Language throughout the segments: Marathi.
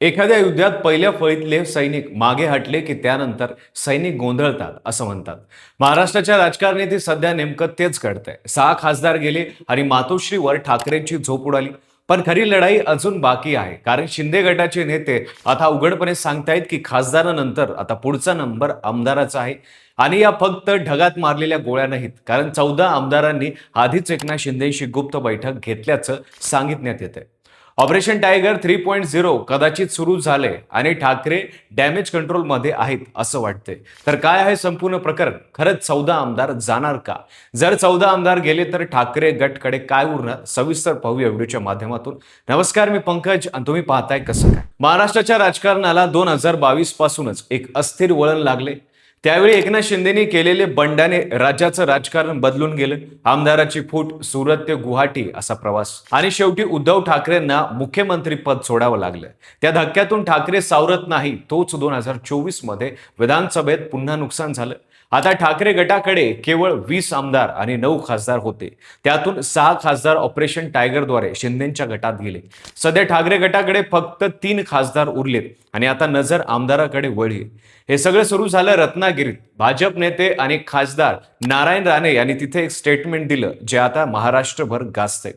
एखाद्या युद्धात पहिल्या फळीतले सैनिक मागे हटले की त्यानंतर सैनिक गोंधळतात असं म्हणतात. महाराष्ट्राच्या राजकारणात सध्या नेमकं तेच घडतंय. 6 खासदार गेले आणि मातोश्रीवर ठाकरेंची झोप उडाली. पण खरी लढाई अजून बाकी आहे, कारण शिंदे गटाचे नेते आता उघडपणे सांगतायत की खासदारानंतर आता पुढचा नंबर आमदाराचा आहे. आणि या फक्त ढगात मारलेल्या गोळ्या नाहीत, कारण 14 आमदारांनी आधीच एकनाथ शिंदेशी गुप्त बैठक घेतल्याचं सांगितण्यात येते. ऑपरेशन टायगर 3.0 कदाचित सुरू झाले आणि ठाकरे डॅमेज कंट्रोलमध्ये आहेत असं वाटतंय. तर काय आहे संपूर्ण प्रकरण? खरंच 14 आमदार जाणार का? जर 14 आमदार गेले तर ठाकरे गटकडे काय उरणार? सविस्तर पाहूया व्हिडिओच्या माध्यमातून. नमस्कार, मी पंकज आणि तुम्ही पाहताय कसं काय. महाराष्ट्राच्या राजकारणाला 2022 पासूनच एक अस्थिर वळण लागले. त्यावेळी एकनाथ शिंदेनी केलेले बंडाने राज्याचं राजकारण बदलून गेलं. आमदाराची फूट, सुरत ते गुवाहाटी असा प्रवास, आणि शेवटी उद्धव ठाकरेंना मुख्यमंत्री पद सोडावं लागलं. त्या धक्क्यातून ठाकरे सावरत नाही. तोच 2024 मध्ये विधानसभेत पुन्हा नुकसान झालं. आता ठाकरे गटाकडे केवळ 20 आमदार आणि 9 खासदार होते. त्यातून 6 खासदार ऑपरेशन टायगरद्वारे शिंदेच्या गटात गेले. सध्या ठाकरे गटाकडे फक्त 3 खासदार उरलेत आणि आता नजर आमदाराकडे वळली. हे सगळं सुरू झालं रत्नागिरीत. भाजप नेते आणि खासदार नारायण राणे यांनी तिथे एक स्टेटमेंट दिलं, जे आता महाराष्ट्रभर गाजतंय.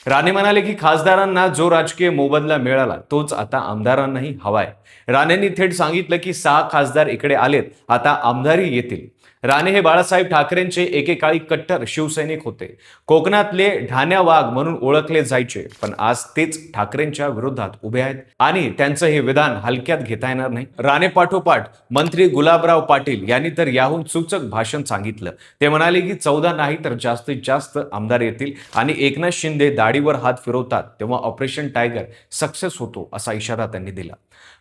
राणे म्हणाले की खासदारांना जो राजकीय मोबदला मिळाला तोच आता आमदारांनाही हवाय. राणेंनी थेट सांगितलं की 6 खासदार इकडे आलेत, आता आमदारही येतील. राणे हे बाळासाहेब ठाकरेंचे एकेकाळी कट्टर शिवसैनिक होते. कोकणातले ढाण्या वाघ म्हणून ओळखले जायचे, पण आज तेच ठाकरेंच्या विरोधात उभे आहेत आणि त्यांचं हे विधान हलक्यात घेता येणार नाही. राणे पाठोपाठ मंत्री गुलाबराव पाटील यांनी तर याहून सूचक भाषण सांगितलं. ते म्हणाले की 14 नाही तर जास्तीत जास्त आमदार येतील आणि एकनाथ शिंदे दाढीवर हात फिरवतात तेव्हा ऑपरेशन टायगर सक्सेस होतो असा इशारा त्यांनी दिला.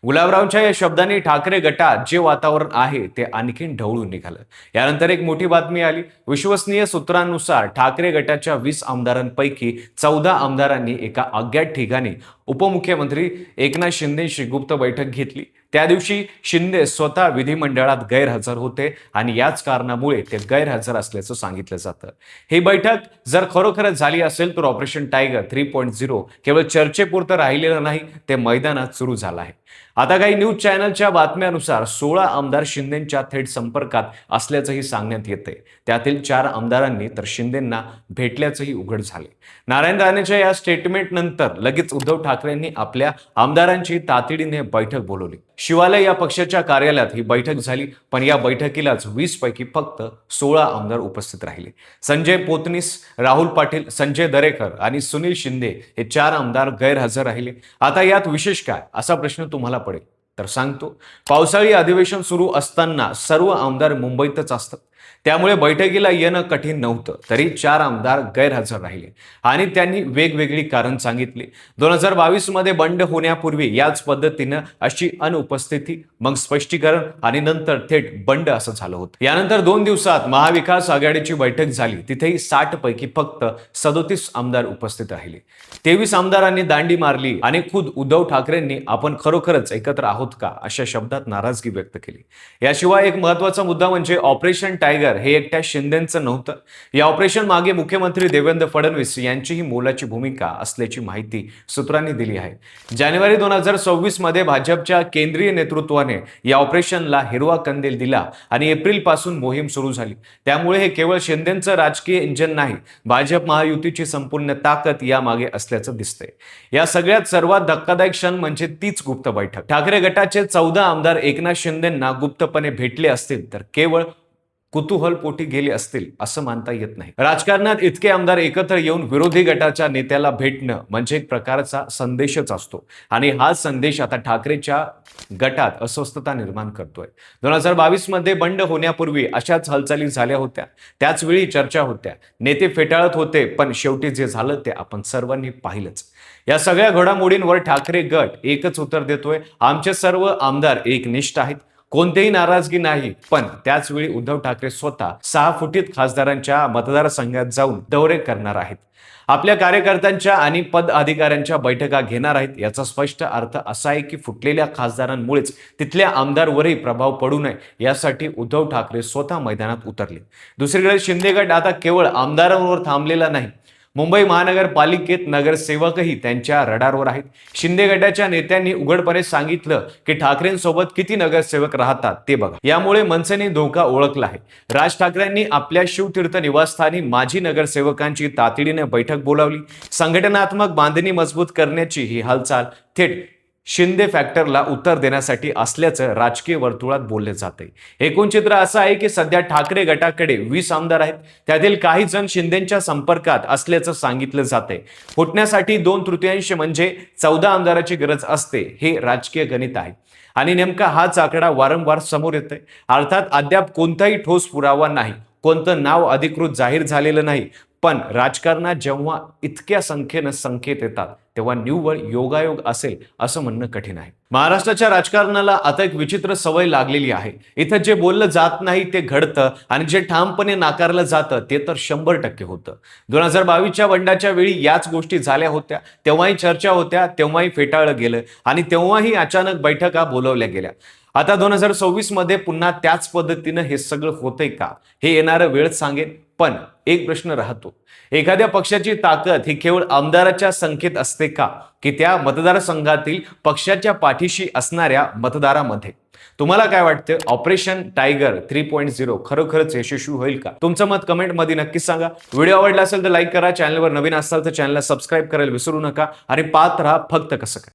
गुलाबरावांच्या या शब्दांनी ठाकरे गटात जे वातावरण आहे ते आणखीन ढवळून निघालं. यानंतर एक मोठी बातमी आली. विश्वसनीय सूत्रांनुसार ठाकरे गटाच्या 20 आमदारांपैकी 14 आमदारांनी एका अज्ञात ठिकाणी उपमुख्यमंत्री एकनाथ शिंदेशी गुप्त बैठक घेतली. त्या दिवशी शिंदे स्वतः विधिमंडळात गैरहजर होते आणि याच कारणामुळे ते गैरहजर असल्याचं सांगितलं जातं. ही बैठक जर खरोखरच झाली असेल तर ऑपरेशन टायगर 3.0 केवळ चर्चेपुरतं राहिलेलं नाही, ते मैदानात सुरू झालं आहे. आता काही न्यूज चॅनलच्या बातम्यानुसार 16 आमदार शिंदेच्या थेट संपर्कात असल्याचंही सांगण्यात येते. त्यातील 4 आमदारांनी तर शिंदेंना भेटल्याचंही उघड झाले. नारायण राणेच्या या स्टेटमेंट नंतर लगेच उद्धव ठाकरेंनी आपल्या आमदारांची तातडीने बैठक बोलवली. शिवालय या पक्षाच्या कार्यालयात ही बैठक झाली, पण या बैठकीलाच 20 पैकी फक्त 16 आमदार उपस्थित राहिले. संजय पोतनीस, राहुल पाटील, संजय दरेकर आणि सुनील शिंदे हे 4 आमदार गैरहजर राहिले. आता यात विशेष काय असा प्रश्न तुम्हाला पडेल, तर सांगतो. पावसाळी अधिवेशन सुरू असताना सर्व आमदार मुंबईतच असतात, त्यामुळे बैठकीला येणं कठीण नव्हतं. तरी 4 आमदार गैरहजर राहिले आणि त्यांनी वेगवेगळी कारण सांगितली. 2022 मध्ये बंड होण्यापूर्वी याच पद्धतीनं अशी अनुपस्थिती, मग स्पष्टीकरण आणि नंतर थेट बंड असं झालं होतं. यानंतर 2 दिवसात महाविकास आघाडीची बैठक झाली. तिथेही 60 पैकी फक्त 37 आमदार उपस्थित राहिले. 23 आमदारांनी दांडी मारली आणि खुद उद्धव ठाकरेंनी आपण खरोखरच एकत्र आहोत का अशा शब्दात नाराजगी व्यक्त केली. याशिवाय एक महत्वाचा मुद्दा म्हणजे ऑपरेशन टायगर हे एकट्या शिंदेचं नव्हतं. या ऑपरेशन मागे मुख्यमंत्री देवेंद्र फडणवीस यांचीही मोलाची भूमिका असल्याची माहिती सूत्रांनी दिली आहे. जानेवारी 2026 मध्ये भाजपच्या केंद्रीय नेतृत्वाने या ऑपरेशनला हिरवा कंदील दिला आणि एप्रिल पासून मोहीम सुरू झाली. त्यामुळे हे केवळ शिंदेचं राजकीय इंजन नाही, भाजप महायुतीची संपूर्ण ताकद यामागे असल्याचं दिसतंय. या सगळ्यात सर्वात धक्कादायक क्षण म्हणजे तीच गुप्त बैठक. ठाकरे गटाचे 14 आमदार एकनाथ शिंदेंना गुप्तपणे भेटले असतील तर केवळ कुतूहल पोटी गेले असतील असं मानता येत नाही. राजकारणात इतके आमदार एकत्र येऊन विरोधी गटाच्या नेत्याला भेटणं म्हणजे एक प्रकारचा संदेशच असतो आणि हा संदेश आता ठाकरेच्या गटात अस्वस्थता निर्माण करतोय. 2022 मध्ये बंड होण्यापूर्वी अशाच हालचाली झाल्या होत्या. त्याच वेळी चर्चा होत्या, नेते फेटाळत होते, पण शेवटी जे झालं ते आपण सर्वांनी पाहिलंच. या सगळ्या घडामोडींवर ठाकरे गट एकच उत्तर देतोय, आमचे सर्व आमदार एकनिष्ठ आहेत, कोणतेही नाराजगी नाही. पण त्याच वेळी उद्धव ठाकरे स्वतः 6 फुटीत खासदारांच्या मतदारसंघात जाऊन दौरे करणार आहेत, आपल्या कार्यकर्त्यांच्या आणि पद अधिकाऱ्यांच्या बैठका घेणार आहेत. याचा स्पष्ट अर्थ असा आहे की फुटलेल्या खासदारांमुळेच तिथल्या आमदारवरही प्रभाव पडू नये यासाठी उद्धव ठाकरे स्वतः मैदानात उतरले. दुसरीकडे शिंदे गट आता केवळ आमदारांवर थांबलेला नाही, मुंबई महानगरपालिकेत नगरसेवकही त्यांच्या रडारवर आहेत. शिंदे गटाच्या नेत्यांनी उघडपणे सांगितलं की ठाकरेंसोबत किती नगरसेवक राहतात ते बघा. यामुळे मनसेने धोका ओळखला आहे. राज ठाकरेंनी आपल्या शिवतीर्थ निवासस्थानी माजी नगरसेवकांची तातडीने बैठक बोलावली. संघटनात्मक बांधणी मजबूत करण्याची ही हालचाल थेट शिंदे फॅक्टरला उत्तर देण्यासाठी असल्याचं राजकीय वर्तुळात बोलले जाते. एकूण चित्र असं आहे की सध्या ठाकरे गटाकडे 20 आमदार आहेत. त्यातील काही जण शिंदेच्या संपर्कात असल्याचं सांगितलं जाते. फुटण्यासाठी 2/3 म्हणजे 14 आमदाराची गरज असते. हे राजकीय गणित आहे आणि नेमका हाच आकडा वारंवार समोर येतोय. अर्थात अद्याप कोणताही ठोस पुरावा नाही, कोणतं नाव अधिकृत जाहीर झालेलं नाही. पण राजकारणात जेव्हा इतक्या संख्येनं संकेत येतात तेव्हा निव्वळ योगायोग असेल असं म्हणणं कठीण आहे. महाराष्ट्राच्या राजकारणाला आता एक विचित्र सवय लागलेली आहे. इथं जे बोललं जात नाही ते घडतं आणि जे ठामपणे नाकारलं जातं ते तर 100% होतं. 2022च्या बंडाच्या वेळी याच गोष्टी झाल्या होत्या. तेव्हाही चर्चा होत्या, तेव्हाही फेटाळलं गेलं आणि तेव्हाही अचानक बैठका बोलवल्या गेल्या. आता 2026 मध्ये पुन्हा त्याच पद्धतीनं हे सगळं होतंय का हे येणारं वेळ सांगेल. पण एक प्रश्न राहतो, एखाद्या पक्षाची ताकद ही केवळ आमदाराच्या संख्येत असते का, की त्या मतदारसंघातील पक्षाच्या पाठीशी असणाऱ्या मतदारामध्ये? तुम्हाला काय वाटतं? ऑपरेशन टायगर 3.0 खरोखरच यशस्वी होईल का? तुमचं मत कमेंटमध्ये नक्कीच सांगा. व्हिडिओ आवडला असेल तर लाईक करा. चॅनलवर नवीन असाल तर चॅनलला सबस्क्राईब करायला विसरू नका आणि पाहत राहा फक्त कसं काय.